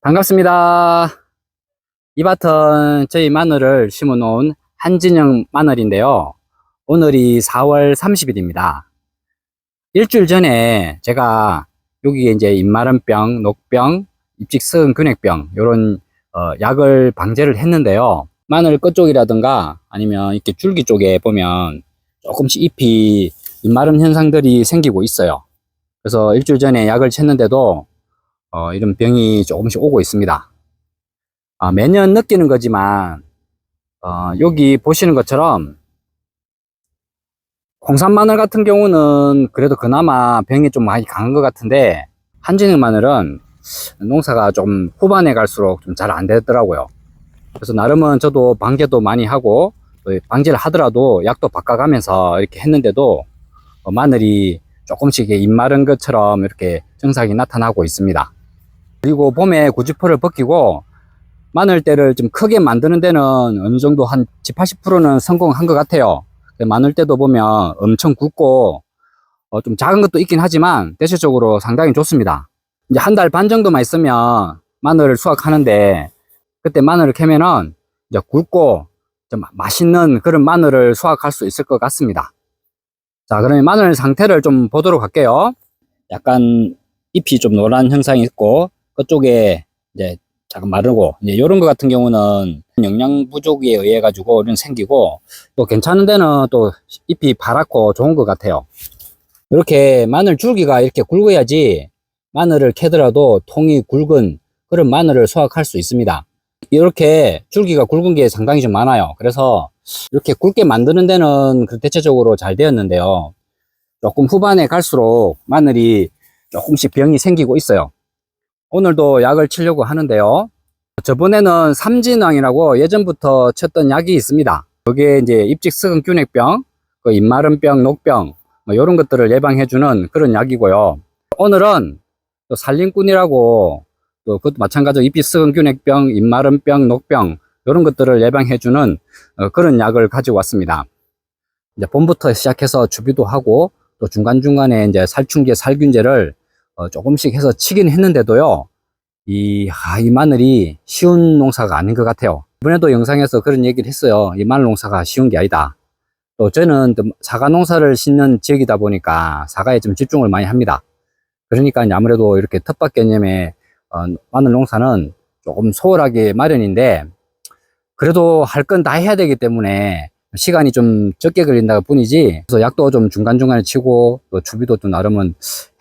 반갑습니다. 이 밭은 저희 마늘을 심어 놓은 한진영 마늘인데요. 오늘이 4월 30일입니다. 일주일 전에 제가 여기에 이제 잎마름병, 녹병, 잎직스은 균핵병 이런 약을 방제를 했는데요. 마늘 끝쪽이라든가 아니면 이렇게 줄기 쪽에 보면 조금씩 잎이 잎마름 현상들이 생기고 있어요. 그래서 일주일 전에 약을 쳤는데도 이런 병이 조금씩 오고 있습니다. 매년 느끼는 거지만 여기 보시는 것처럼 홍산 마늘 같은 경우는 그래도 그나마 병이 좀 많이 강한 것 같은데, 한진형 마늘은 농사가 좀 후반에 갈수록 좀 잘 안 되더라고요. 그래서 나름은 저도 방제도 많이 하고, 또 방제를 하더라도 약도 바꿔가면서 이렇게 했는데도 마늘이 조금씩 잎 마른 것처럼 이렇게 증상이 나타나고 있습니다. 그리고 봄에 구지포를 벗기고 마늘대를 좀 크게 만드는 데는 어느 정도 한 80%는 성공한 것 같아요. 마늘대도 보면 엄청 굵고 좀 작은 것도 있긴 하지만 대체적으로 상당히 좋습니다. 이제 한 달 반 정도만 있으면 마늘을 수확하는데, 그때 마늘을 캐면은 이제 굵고 좀 맛있는 그런 마늘을 수확할 수 있을 것 같습니다. 자, 그러면 마늘 상태를 좀 보도록 할게요. 약간 잎이 좀 노란 형상이 있고, 그쪽에 이제 잠깐 마르고, 이제 이런 거 같은 경우는 영양 부족에 의해 가지고 이런 생기고, 또 괜찮은 데는 또 잎이 파랗고 좋은 것 같아요. 이렇게 마늘 줄기가 이렇게 굵어야지 마늘을 캐더라도 통이 굵은 그런 마늘을 수확할 수 있습니다. 이렇게 줄기가 굵은 게 상당히 좀 많아요. 그래서 이렇게 굵게 만드는 데는 대체적으로 잘 되었는데요, 조금 후반에 갈수록 마늘이 조금씩 병이 생기고 있어요. 오늘도 약을 치려고 하는데요, 저번에는 삼진왕이라고 예전부터 쳤던 약이 있습니다. 그게 이제 잎직스근 균핵병, 그 잎마름병, 녹병 뭐 이런 것들을 예방해주는 그런 약이고요. 오늘은 또 살림꾼이라고, 또 그것도 마찬가지로 잎직스근 균핵병, 잎마름병, 녹병 이런 것들을 예방해주는 그런 약을 가지고 왔습니다. 이제 봄부터 시작해서 주비도 하고, 또 중간중간에 이제 살충제, 살균제를 조금씩 해서 치긴 했는데도요, 이 마늘이 쉬운 농사가 아닌 것 같아요. 이번에도 영상에서 그런 얘기를 했어요. 이 마늘 농사가 쉬운 게 아니다. 또 저는 또 사과 농사를 짓는 지역이다 보니까 사과에 좀 집중을 많이 합니다. 그러니까 아무래도 이렇게 텃밭 개념의 마늘 농사는 조금 소홀하게 마련인데, 그래도 할 건 다 해야 되기 때문에 시간이 좀 적게 걸린다 뿐이지, 그래서 약도 좀 중간중간에 치고 또 주비도 좀 나름은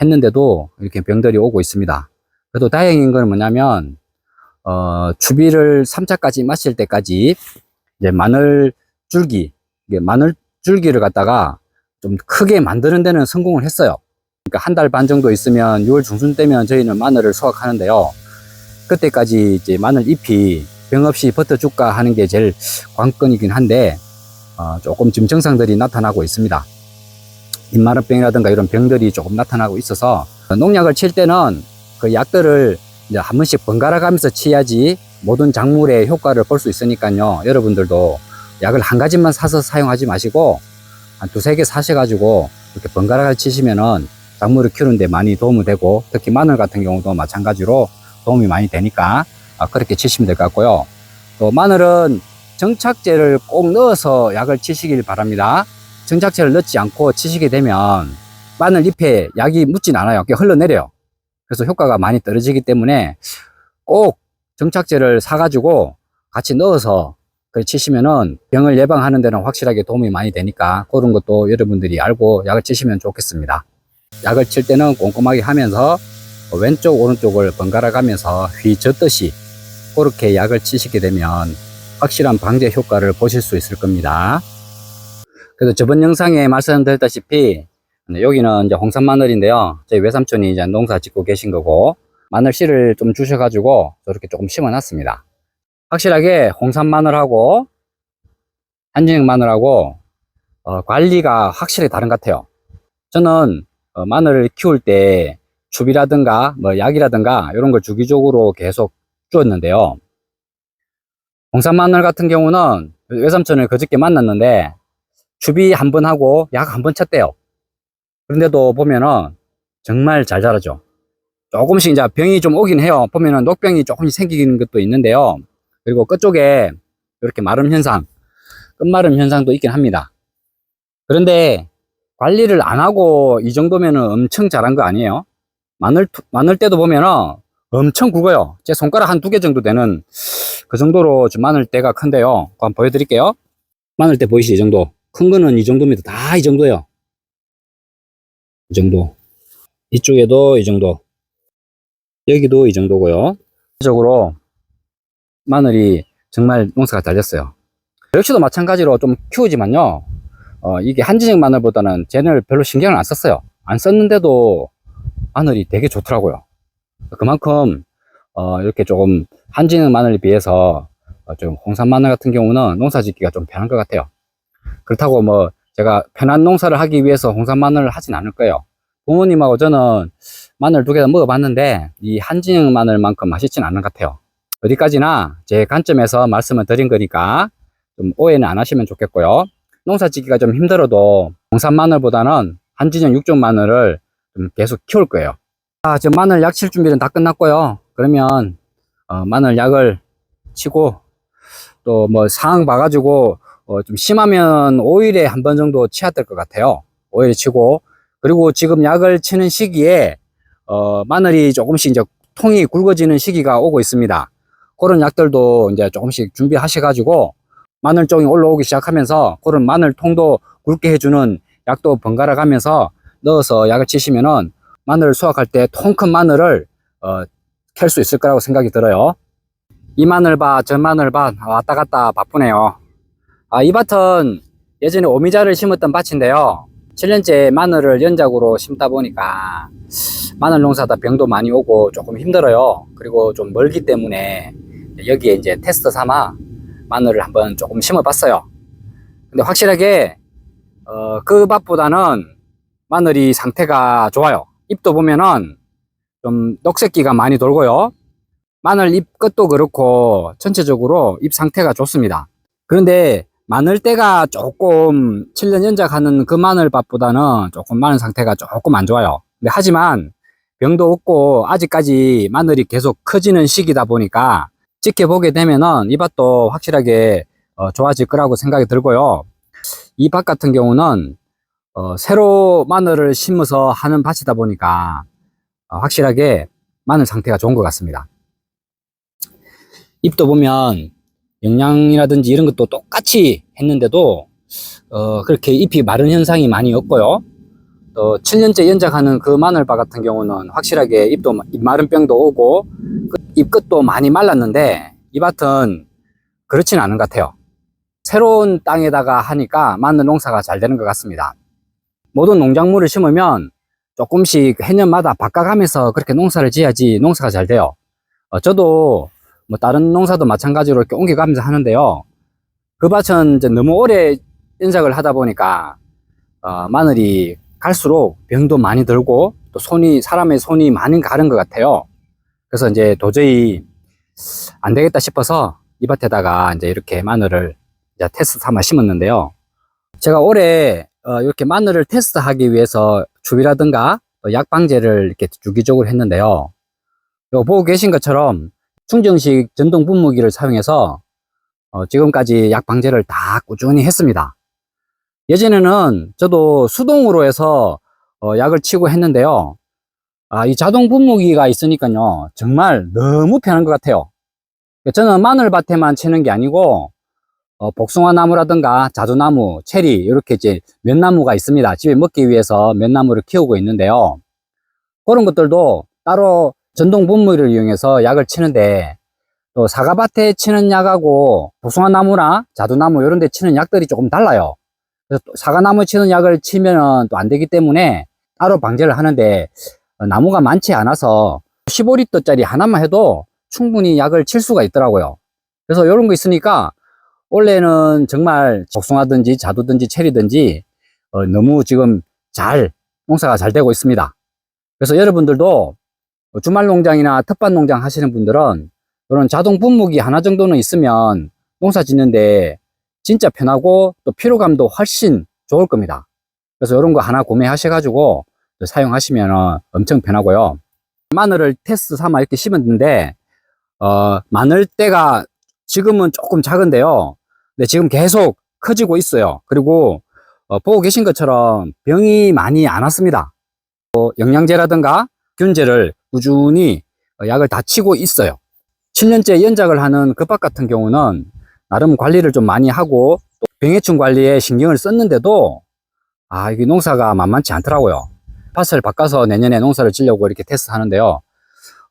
했는데도 이렇게 병들이 오고 있습니다. 그래도 다행인 건 뭐냐면 주비를 3차까지 마칠 때까지 이제 마늘 줄기를 갖다가 좀 크게 만드는 데는 성공을 했어요. 그러니까 한 달 반 정도 있으면 6월 중순 되면 저희는 마늘을 수확하는데요, 그때까지 이제 마늘 잎이 병 없이 버텨줄까 하는 게 제일 관건이긴 한데, 조금 지금 증상들이 나타나고 있습니다. 잎마름병이라든가 이런 병들이 조금 나타나고 있어서, 농약을 칠 때는 그 약들을 이제 한 번씩 번갈아 가면서 치야지 모든 작물의 효과를 볼 수 있으니까요. 여러분들도 약을 한 가지만 사서 사용하지 마시고 한 두세 개 사셔가지고 이렇게 번갈아 치시면은 작물을 키우는데 많이 도움이 되고, 특히 마늘 같은 경우도 마찬가지로 도움이 많이 되니까 그렇게 치시면 될 것 같고요. 또 마늘은 정착제를 꼭 넣어서 약을 치시길 바랍니다. 정착제를 넣지 않고 치시게 되면 마늘 잎에 약이 묻진 않아요. 그게 흘러내려요. 그래서 효과가 많이 떨어지기 때문에 꼭 정착제를 사가지고 같이 넣어서 치시면은 병을 예방하는 데는 확실하게 도움이 많이 되니까, 그런 것도 여러분들이 알고 약을 치시면 좋겠습니다. 약을 칠 때는 꼼꼼하게 하면서 왼쪽 오른쪽을 번갈아 가면서 휘젓듯이 그렇게 약을 치시게 되면 확실한 방제 효과를 보실 수 있을 겁니다. 그래서 저번 영상에 말씀드렸다시피 여기는 이제 홍산 마늘인데요, 저희 외삼촌이 이제 농사 짓고 계신 거고, 마늘 씨를 좀 주셔가지고 저렇게 조금 심어 놨습니다. 확실하게 홍산 마늘하고 한진형 마늘하고 관리가 확실히 다른 것 같아요. 저는 마늘을 키울 때 주비라든가 뭐 약이라든가 이런 걸 주기적으로 계속 주었는데요, 홍산 마늘 같은 경우는 외삼촌을 그저께 만났는데 주비 한 번 하고 약 한 번 쳤대요. 그런데도 보면은 정말 잘 자라죠. 조금씩 이제 병이 좀 오긴 해요. 보면은 녹병이 조금씩 생기는 것도 있는데요. 그리고 끝쪽에 이렇게 마름 현상, 끝마름 현상도 있긴 합니다. 그런데 관리를 안 하고 이 정도면은 엄청 잘한 거 아니에요? 마늘 때도 보면은 엄청 굵어요. 제 손가락 한 2개 정도 되는 그 정도로 좀 마늘 때가 큰데요. 한번 보여드릴게요. 마늘 때 보이시죠? 이 정도. 큰 거는 이 정도입니다. 다 이 정도예요. 이 정도. 이쪽에도 이 정도. 여기도 이 정도고요. 전체적으로 마늘이 정말 농사가 잘 됐어요. 역시도 마찬가지로 좀 키우지만요. 이게 한진형 마늘보다는 쟤를 별로 신경을 안 썼어요. 안 썼는데도 마늘이 되게 좋더라고요. 그만큼 이렇게 조금 한진형 마늘에 비해서 좀 홍산 마늘 같은 경우는 농사 짓기가 좀 편한 것 같아요. 그렇다고 뭐 제가 편한 농사를 하기 위해서 홍산 마늘을 하진 않을 거예요. 부모님하고 저는 마늘 2개 다 먹어봤는데 이 한진형 마늘만큼 맛있진 않은 것 같아요. 어디까지나 제 관점에서 말씀을 드린 거니까 좀 오해는 안 하시면 좋겠고요. 농사 짓기가 좀 힘들어도 홍산 마늘보다는 한진형 육종 마늘을 좀 계속 키울 거예요. 지금 마늘 약 칠 준비는 다 끝났고요. 그러면 마늘 약을 치고 또 뭐 상황 봐가지고 좀 심하면 5일에 한 번 정도 치야 될 것 같아요. 5일 치고, 그리고 지금 약을 치는 시기에 마늘이 조금씩 이제 통이 굵어지는 시기가 오고 있습니다. 그런 약들도 이제 조금씩 준비하셔가지고 마늘종이 올라오기 시작하면서 그런 마늘 통도 굵게 해주는 약도 번갈아 가면서 넣어서 약을 치시면은 마늘을 수확할 때 통 큰 마늘을 캘 수 있을 거라고 생각이 들어요. 이 마늘 봐, 저 마늘 봐, 왔다 갔다 바쁘네요. 이 밭은 예전에 오미자를 심었던 밭인데요. 7년째 마늘을 연작으로 심다 보니까 마늘 농사다 병도 많이 오고 조금 힘들어요. 그리고 좀 멀기 때문에 여기에 이제 테스트 삼아 마늘을 한번 조금 심어봤어요. 근데 확실하게 그 밭보다는 마늘이 상태가 좋아요. 잎도 보면은 좀 녹색기가 많이 돌고요. 마늘 잎 끝도 그렇고 전체적으로 잎 상태가 좋습니다. 그런데 마늘대가 조금 7년 연작하는 그 마늘밭보다는 조금 마늘 상태가 조금 안 좋아요. 근데 하지만 병도 없고 아직까지 마늘이 계속 커지는 시기다 보니까 지켜보게 되면은 이 밭도 확실하게 좋아질 거라고 생각이 들고요. 이 밭 같은 경우는 새로 마늘을 심어서 하는 밭이다 보니까 확실하게 마늘 상태가 좋은 것 같습니다. 잎도 보면 영양이라든지 이런 것도 똑같이 했는데도 그렇게 잎이 마른 현상이 많이 없고요. 또 7년째 연작하는 그 마늘밭 같은 경우는 확실하게 잎 마른 병도 오고 잎 끝도 많이 말랐는데 이 밭은 그렇지는 않은 것 같아요. 새로운 땅에다가 하니까 마늘 농사가 잘 되는 것 같습니다. 모든 농작물을 심으면 조금씩 해년마다 바꿔가면서 그렇게 농사를 지어야지 농사가 잘 돼요. 저도 뭐 다른 농사도 마찬가지로 이렇게 옮겨가면서 하는데요. 그 밭은 이제 너무 오래 연작을 하다 보니까 마늘이 갈수록 병도 많이 들고 또 사람의 손이 많이 가는 것 같아요. 그래서 이제 도저히 안 되겠다 싶어서 이 밭에다가 이제 이렇게 마늘을 이제 테스트 삼아 심었는데요. 제가 올해 이렇게 마늘을 테스트하기 위해서 추비라든가 약 방제를 이렇게 주기적으로 했는데요. 이거 보고 계신 것처럼 충정식 전동 분무기를 사용해서 지금까지 약 방제를 다 꾸준히 했습니다. 예전에는 저도 수동으로 해서 약을 치고 했는데요. 이 자동 분무기가 있으니까요 정말 너무 편한 것 같아요. 저는 마늘밭에만 치는 게 아니고 복숭아 나무라든가 자두나무, 체리 이렇게 이제 몇나무가 있습니다. 집에 먹기 위해서 몇나무를 키우고 있는데요. 그런 것들도 따로 전동 분무기를 이용해서 약을 치는데 또 사과밭에 치는 약하고 복숭아 나무나 자두나무 이런 데 치는 약들이 조금 달라요. 그래서 또 사과나무 치는 약을 치면은 또 안 되기 때문에 따로 방제를 하는데 나무가 많지 않아서 15리터짜리 하나만 해도 충분히 약을 칠 수가 있더라고요. 그래서 이런 거 있으니까 원래는 정말 복숭아든지 자두든지 체리든지 너무 지금 농사가 잘 되고 있습니다. 그래서 여러분들도 주말 농장이나 텃밭 농장 하시는 분들은 이런 자동 분무기 하나 정도는 있으면 농사 짓는데 진짜 편하고 또 피로감도 훨씬 좋을 겁니다. 그래서 이런 거 하나 구매하셔가지고 사용하시면 엄청 편하고요. 마늘을 테스트 삼아 이렇게 심었는데, 마늘대가 지금은 조금 작은데요. 근데 지금 계속 커지고 있어요. 그리고, 보고 계신 것처럼 병이 많이 안 왔습니다. 영양제라든가 균제를 꾸준히 약을 다 치고 있어요. 7년째 연작을 하는 급박 같은 경우는 나름 관리를 좀 많이 하고 또 병해충 관리에 신경을 썼는데도 이게 농사가 만만치 않더라고요. 밭을 바꿔서 내년에 농사를 지려고 이렇게 테스트 하는데요.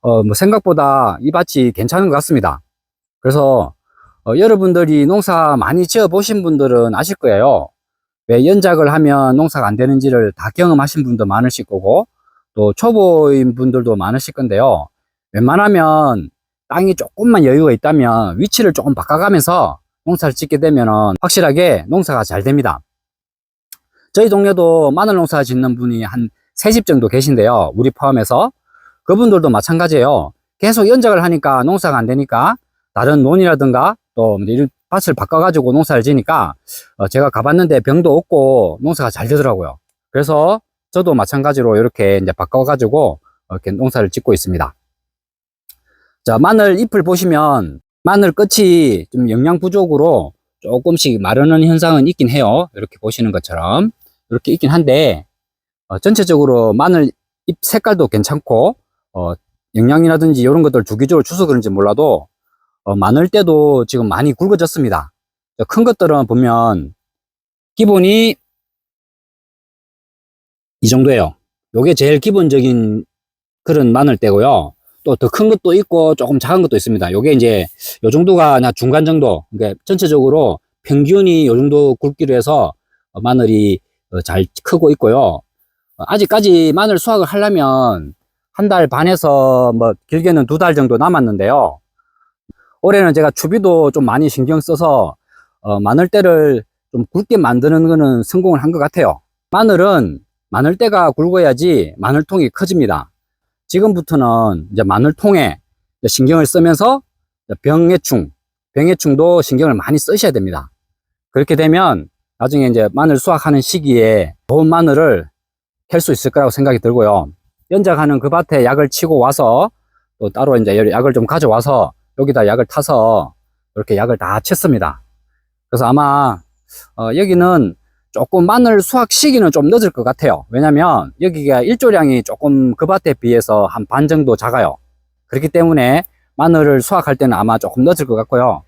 뭐 생각보다 이 밭이 괜찮은 것 같습니다. 그래서 여러분들이 농사 많이 지어 보신 분들은 아실 거예요. 왜 연작을 하면 농사가 안 되는지를 다 경험하신 분도 많으실 거고, 또 초보인 분들도 많으실 건데요. 웬만하면 땅이 조금만 여유가 있다면 위치를 조금 바꿔가면서 농사를 짓게 되면 확실하게 농사가 잘 됩니다. 저희 동네도 마늘 농사 짓는 분이 한 3집 정도 계신데요. 우리 포함해서. 그분들도 마찬가지예요. 계속 연작을 하니까 농사가 안 되니까 다른 논이라든가 또 이런 밭을 바꿔가지고 농사를 지니까 제가 가봤는데 병도 없고 농사가 잘 되더라고요. 그래서 저도 마찬가지로 이렇게 이제 바꿔가지고 이렇게 농사를 짓고 있습니다. 자, 마늘 잎을 보시면 마늘 끝이 좀 영양 부족으로 조금씩 마르는 현상은 있긴 해요. 이렇게 보시는 것처럼 이렇게 있긴 한데 전체적으로 마늘 잎 색깔도 괜찮고 영양이라든지 이런 것들 주기적으로 주서 그런지 몰라도 마늘대도 지금 많이 굵어졌습니다. 큰 것들은 보면 기본이 이 정도예요. 요게 제일 기본적인 그런 마늘대고요. 또 더 큰 것도 있고 조금 작은 것도 있습니다. 요게 이제 요 정도가 그냥 중간 정도. 그러니까 전체적으로 평균이 요 정도 굵기로 해서 마늘이 잘 크고 있고요. 아직까지 마늘 수확을 하려면 1달 반에서 뭐 길게는 2달 정도 남았는데요. 올해는 제가 추비도 좀 많이 신경 써서 마늘대를 좀 굵게 만드는 거는 성공을 한 것 같아요. 마늘은 마늘대가 굵어야지 마늘통이 커집니다. 지금부터는 이제 마늘통에 신경을 쓰면서 병해충도 신경을 많이 쓰셔야 됩니다. 그렇게 되면 나중에 이제 마늘 수확하는 시기에 좋은 마늘을 캘 수 있을 거라고 생각이 들고요. 연작하는 그 밭에 약을 치고 와서 또 따로 이제 약을 좀 가져와서 여기다 약을 타서 이렇게 약을 다 쳤습니다. 그래서 아마 여기는 조금 마늘 수확 시기는 좀 늦을 것 같아요. 왜냐면 여기가 일조량이 조금 그 밭에 비해서 한 반 정도 작아요. 그렇기 때문에 마늘을 수확할 때는 아마 조금 늦을 것 같고요.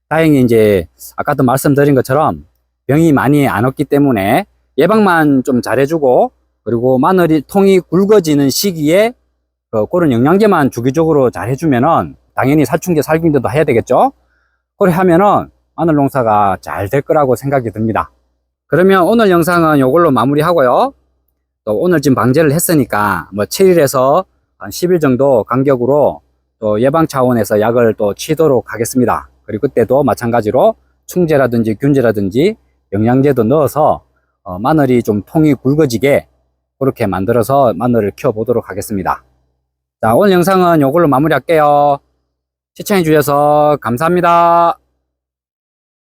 다행히 이제 아까도 말씀드린 것처럼 병이 많이 안 왔기 때문에 예방만 좀 잘해주고, 그리고 마늘이 통이 굵어지는 시기에 그런 영양제만 주기적으로 잘 해주면은 당연히 살충제 살균제도 해야 되겠죠. 그렇게 하면은 마늘 농사가 잘 될 거라고 생각이 듭니다. 그러면 오늘 영상은 이걸로 마무리하고요. 또 오늘 지금 방제를 했으니까 뭐 7일에서 한 10일 정도 간격으로 또 예방 차원에서 약을 또 치도록 하겠습니다. 그리고 그때도 마찬가지로 충제라든지 균제라든지 영양제도 넣어서 마늘이 좀 통이 굵어지게 그렇게 만들어서 마늘을 키워 보도록 하겠습니다. 자, 오늘 영상은 이걸로 마무리할게요. 시청해 주셔서 감사합니다.